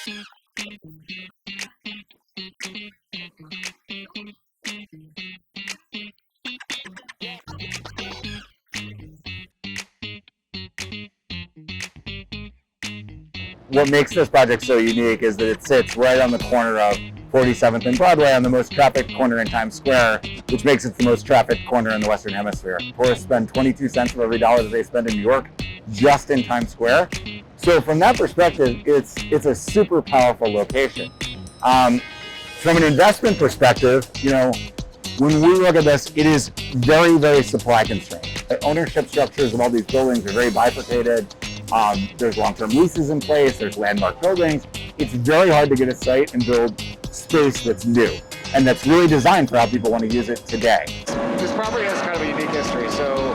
What makes this project so unique is that it sits right on the corner of 47th and Broadway, on the most trafficked corner in Times Square, which makes it the most trafficked corner in the Western Hemisphere. Tourists spend 22 cents of every dollar that they spend in New York just in Times Square. So from that perspective, it's a super powerful location. From an investment perspective, when we look at this, it is very, very supply constrained. The ownership structures of all these buildings are very bifurcated. There's long-term leases in place, there's landmark buildings. It's very hard to get a site and build space that's new and that's really designed for how people want to use it today. This property has kind of a unique history. So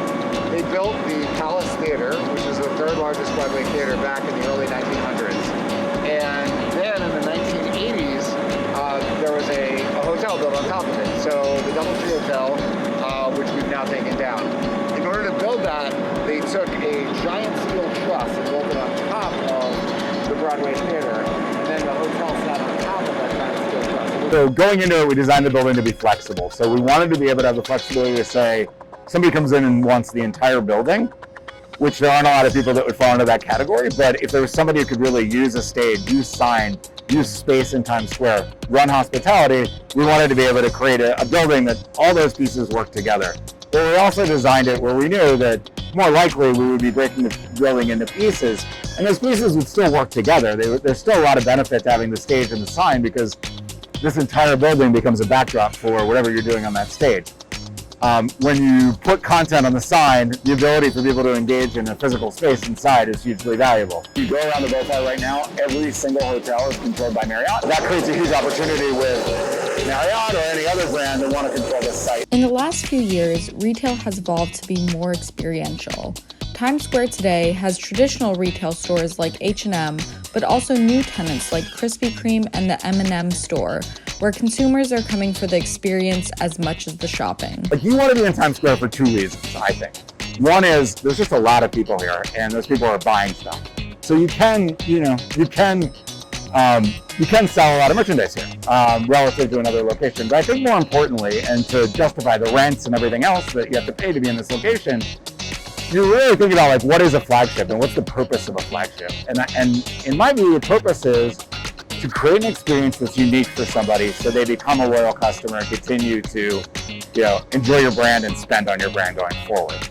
they built the Palace Theater, which is the third largest Broadway theater, back in the early 1900s. And then in the 1980s, there was a hotel built on top of it. So the DoubleTree Hotel, which we've now taken down. In order to build that, they took a giant steel truss and built it on top of the Broadway theater. And then the hotel sat on top of that giant steel truss. So going into it, we designed the building to be flexible. So we wanted to be able to have the flexibility to say, somebody comes in and wants the entire building, which there aren't a lot of people that would fall into that category, but if there was somebody who could really use a stage, use sign, use space in Times Square, run hospitality, we wanted to be able to create a building that all those pieces work together. But we also designed it where we knew that more likely we would be breaking the building into pieces, and those pieces would still work together. There's still a lot of benefit to having the stage and the sign, because this entire building becomes a backdrop for whatever you're doing on that stage. When you put content on the sign, the ability for people to engage in a physical space inside is hugely valuable. If you go around the Bowfly right now, every single hotel is controlled by Marriott. That creates a huge opportunity with Marriott or any other brand that want to control this site. In the last few years, retail has evolved to be more experiential. Times Square today has traditional retail stores like H&M, but also new tenants like Krispy Kreme and the M&M store, where consumers are coming for the experience as much as the shopping. You want to be in Times Square for two reasons, I think. One is there's just a lot of people here, and those people are buying stuff. So you can sell a lot of merchandise here relative to another location. But I think more importantly, and to justify the rents and everything else that you have to pay to be in this location, you're really thinking about what is a flagship and what's the purpose of a flagship. And in my view, the purpose is to create an experience that's unique for somebody so they become a loyal customer and continue to enjoy your brand and spend on your brand going forward.